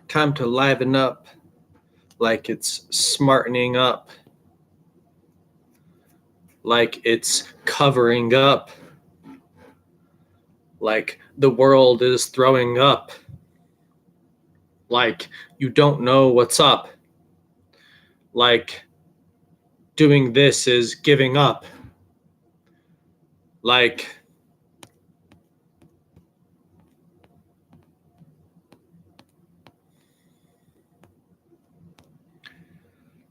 Time to liven up like it's smartening up, like it's covering up, like the world is throwing up, like you don't know what's up, like doing this is giving up, like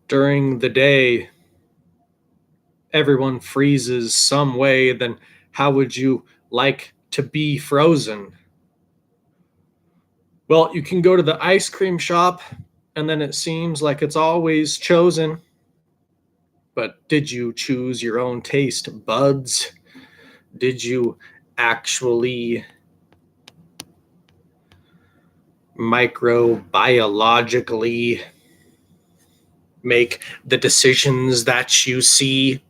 during the day everyone freezes some way, then how would you like to be frozen? Well, you can go to the ice cream shop, and then it seems like it's always chosen. But did you choose your own taste buds? Did you actually microbiologically make the decisions that you see?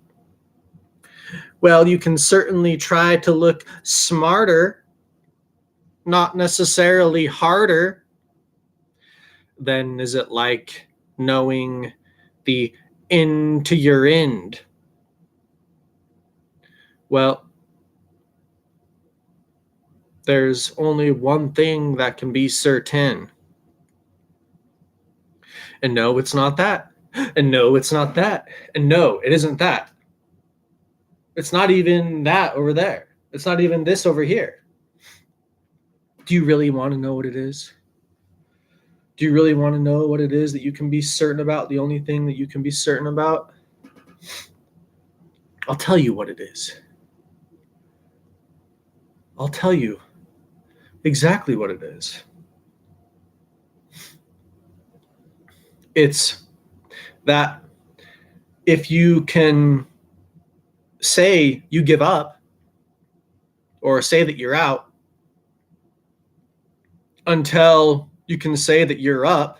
Well, you can certainly try to look smarter, not necessarily harder. Then is it like knowing the end to your end? Well, there's only one thing that can be certain. And no, it's not that. And no, it's not that. And no, it isn't that. It's not even that over there. It's not even this over here. Do you really want to know what it is? Do you really want to know what it is that you can be certain about? The only thing that you can be certain about? I'll tell you what it is. I'll tell you exactly what it is. It's that if you can say you give up or say that you're out until you can say that you're up,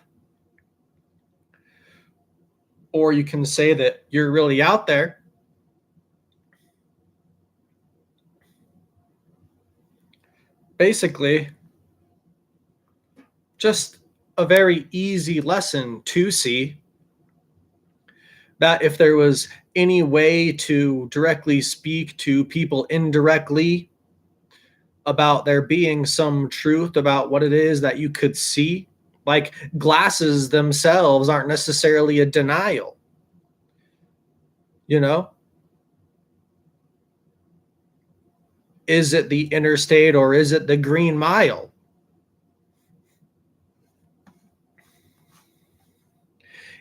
or you can say that you're really out there, basically just a very easy lesson to see that if there was any way to directly speak to people indirectly about there being some truth about what it is that you could see, like glasses themselves aren't necessarily a denial, you know? Is it the interstate or is it the Green Mile?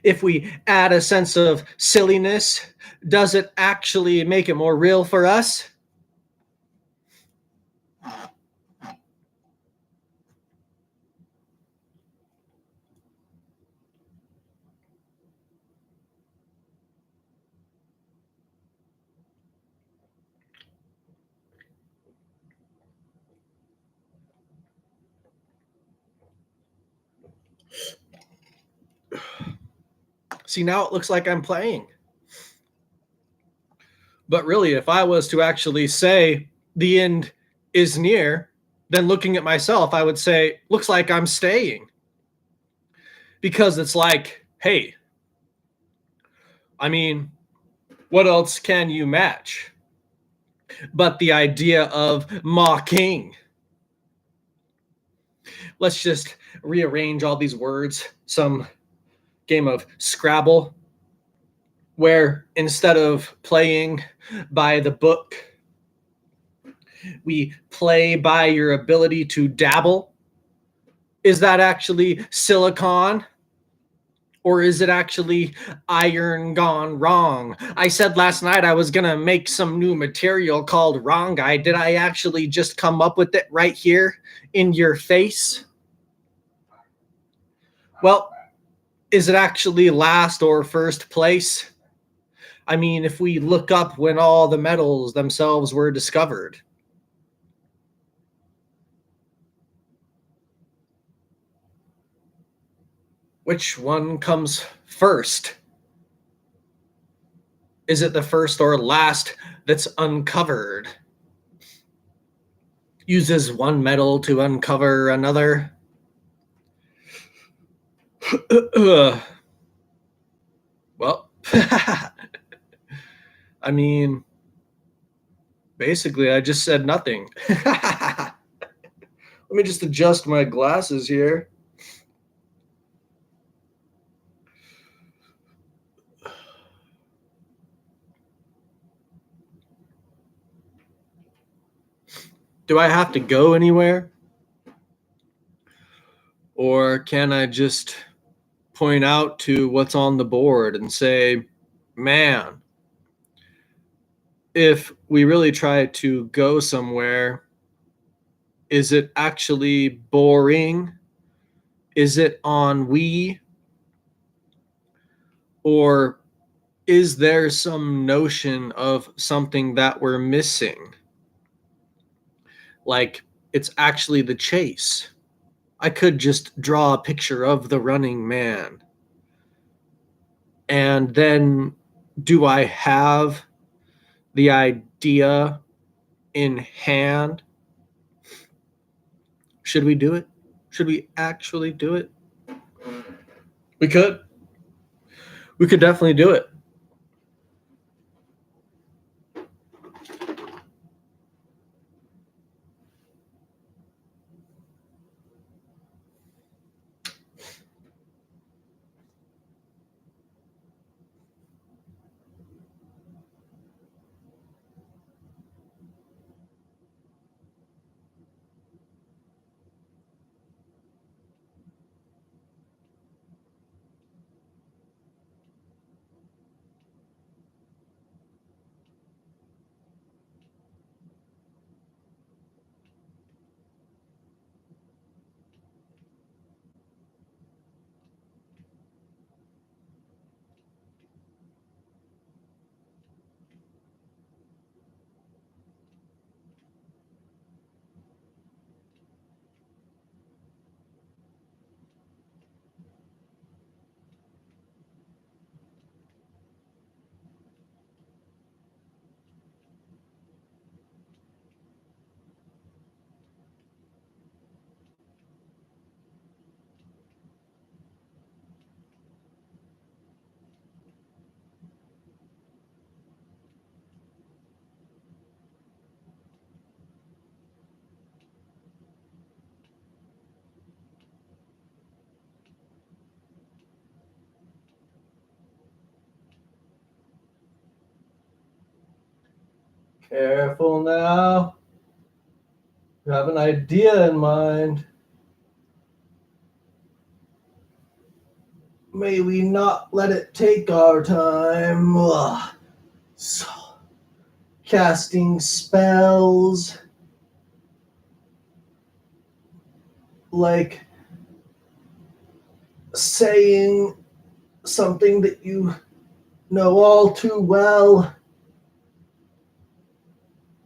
If we add a sense of silliness, does it actually make it more real for us? See, now it looks like I'm playing. But really, if I was to actually say the end is near, then looking at myself, I would say, looks like I'm staying. Because it's like, hey, I mean, what else can you match but the idea of mocking? Let's just rearrange all these words, some game of Scrabble, where instead of playing by the book, we play by your ability to dabble. Is that actually silicon? Or is it actually iron gone wrong? I said last night I was going to make some new material called Wrong Guy. Did I actually just come up with it right here in your face? Well, is it actually last or first place? I mean, if we look up when all the metals themselves were discovered, which one comes first? Is it the first or last that's uncovered? Uses one metal to uncover another? Well, I mean, basically, I just said nothing. Let me just adjust my glasses here. Do I have to go anywhere? Or can I just point out to what's on the board and say, man, if we really try to go somewhere, is it actually boring? Is it ennui? Or is there some notion of something that we're missing? Like it's actually the chase. I could just draw a picture of the running man. And then do I have the idea in hand? Should we do it? Should we actually do it? We could. We could definitely do it. Careful now. You have an idea in mind. May we not let it take our time. Ugh. So, casting spells like saying something that you know all too well.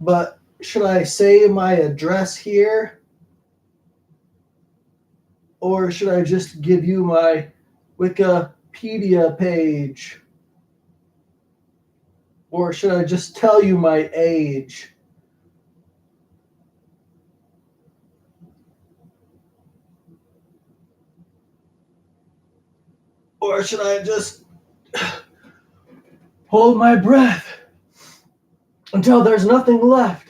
But should I say my address here? Or should I just give you my Wikipedia page? Or should I just tell you my age? Or should I just hold my breath until there's nothing left?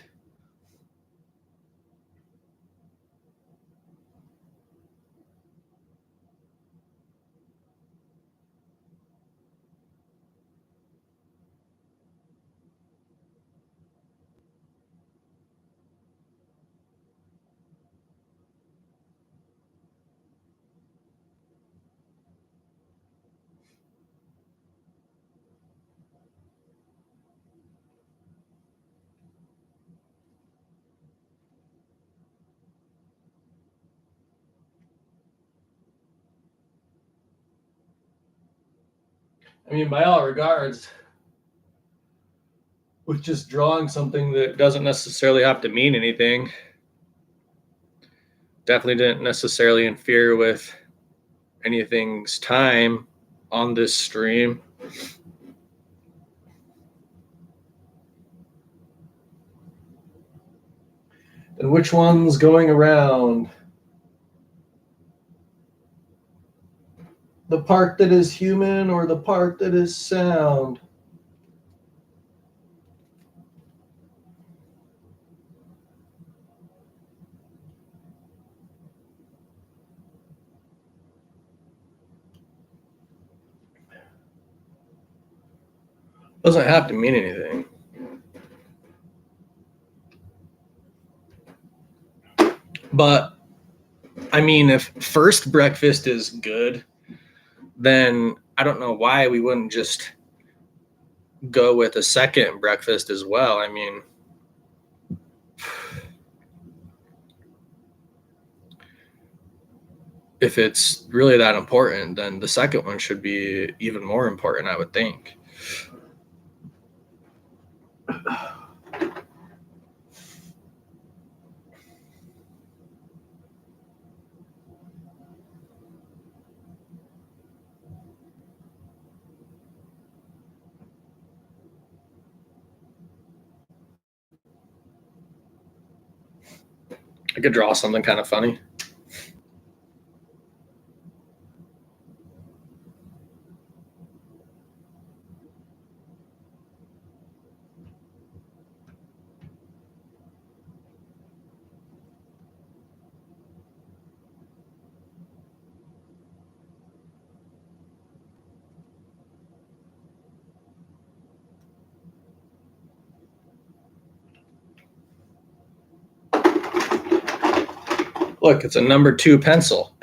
I mean, by all regards, with just drawing something that doesn't necessarily have to mean anything, definitely didn't necessarily interfere with anything's time on this stream. And which one's going around? The part that is human or the part that is sound? Doesn't have to mean anything. But I mean, if first breakfast is good, then I don't know why we wouldn't just go with a second breakfast as well. I mean, if it's really that important, then the second one should be even more important, I would think. I could draw something kind of funny. Look, it's a number 2 pencil.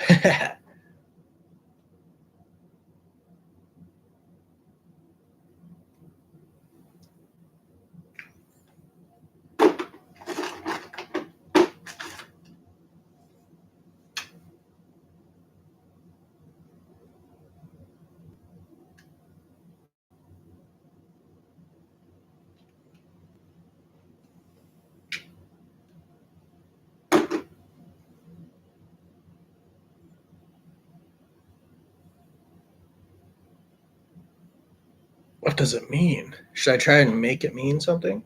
What does it mean? Should I try and make it mean something?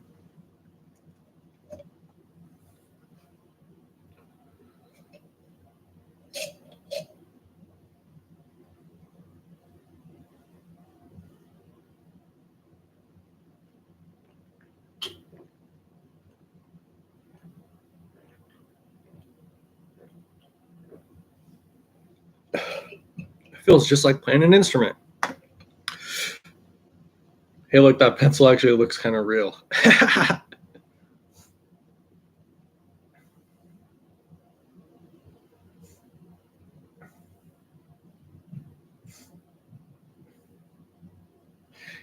It feels just like playing an instrument. Hey, look, that pencil actually looks kind of real.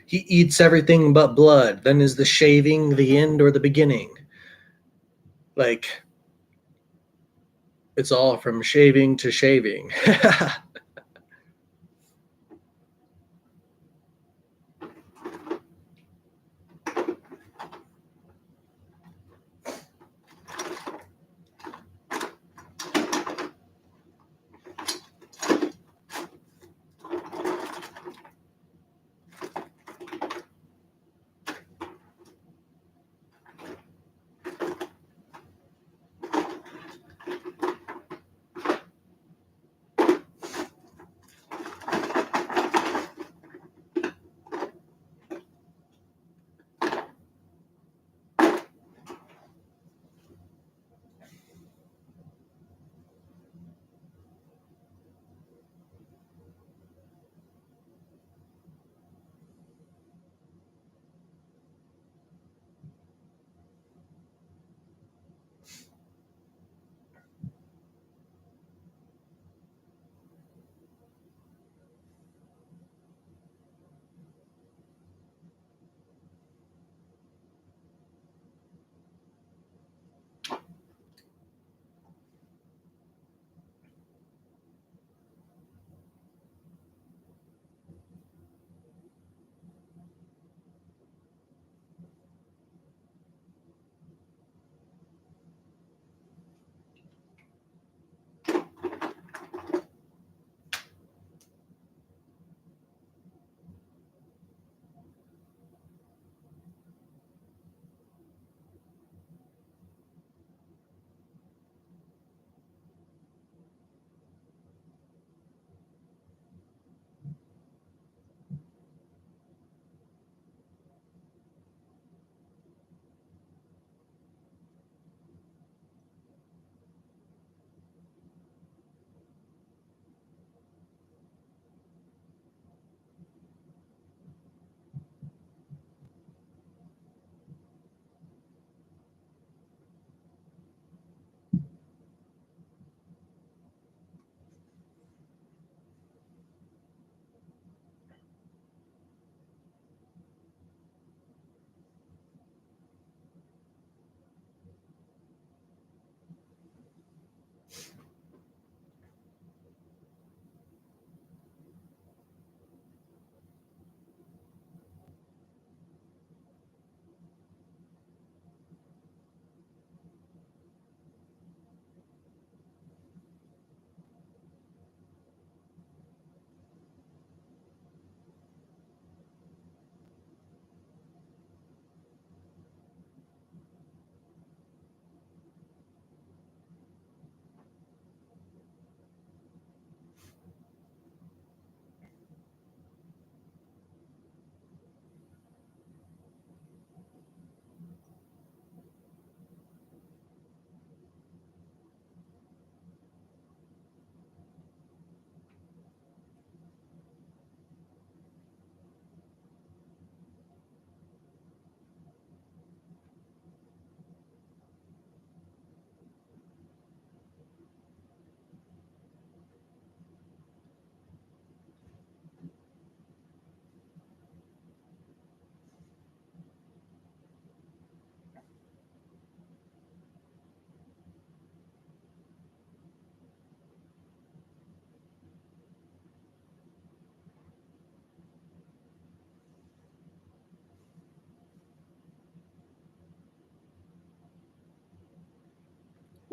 He eats everything but blood. Then is the shaving the end or the beginning? Like, it's all from shaving to shaving.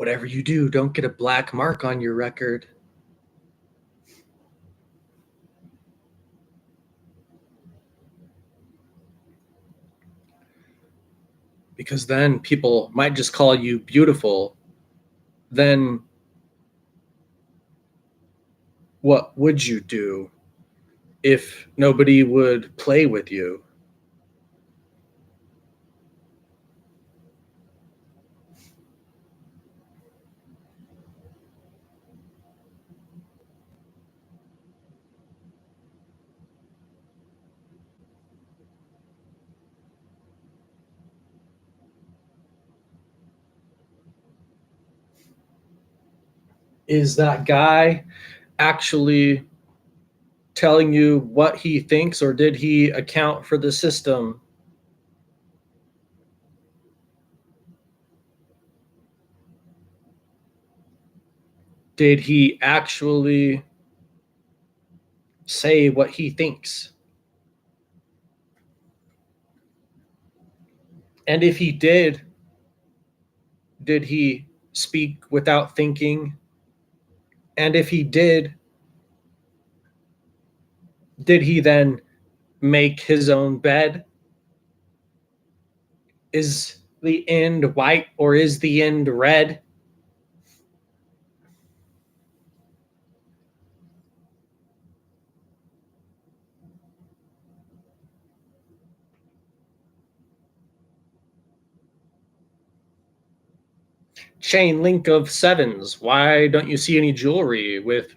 Whatever you do, don't get a black mark on your record. Because then people might just call you beautiful. Then what would you do if nobody would play with you? Is that guy actually telling you what he thinks, or did he account for the system? Did he actually say what he thinks? And if he did he speak without thinking? And if he did he then make his own bed? Is the end white or is the end red? Chain link of sevens. Why don't you see any jewelry with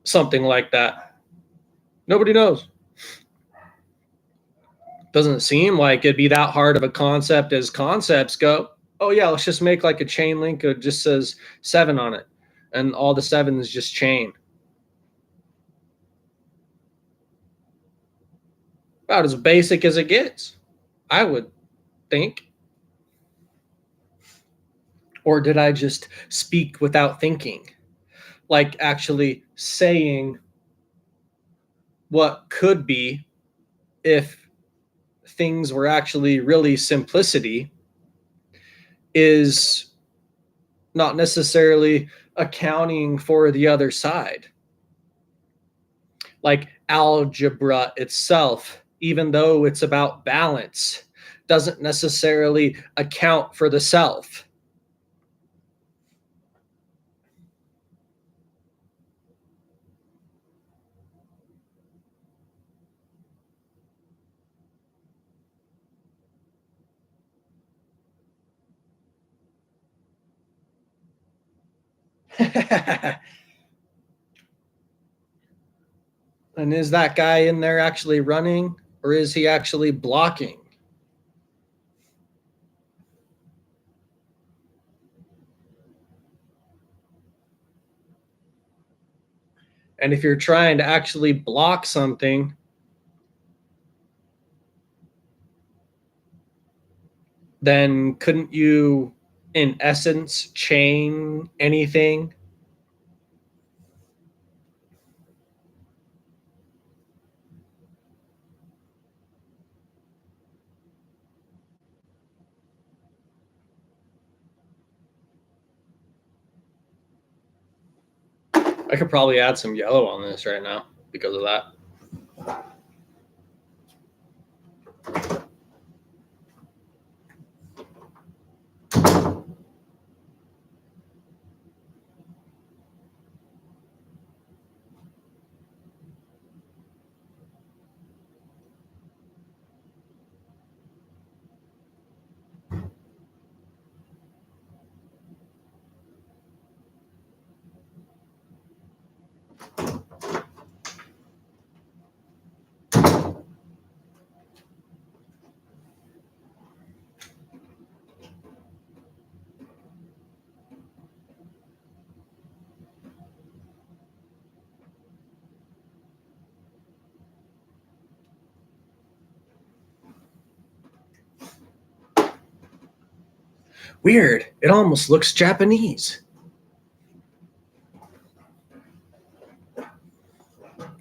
something like that? Nobody knows. Doesn't seem like it'd be that hard of a concept as concepts go. Oh yeah, let's just make like a chain link that just says seven on it, and all the sevens just chain. About as basic as it gets, I would think. Or did I just speak without thinking? Like actually saying what could be if things were actually really simplicity is not necessarily accounting for the other side. Like algebra itself, even though it's about balance, doesn't necessarily account for the self. And is that guy in there actually running, or is he actually blocking? And if you're trying to actually block something, then couldn't you, in essence, chain anything? I could probably add some yellow on this right now because of that. Weird. It almost looks Japanese.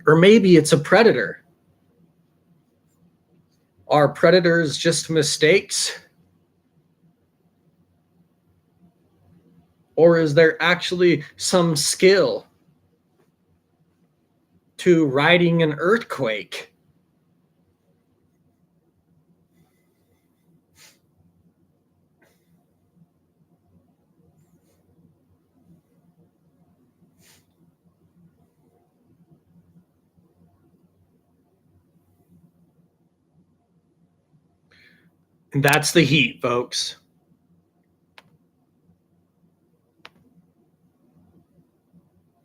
Or maybe it's a predator. Are predators just mistakes? Or is there actually some skill to riding an earthquake? And that's the heat, folks.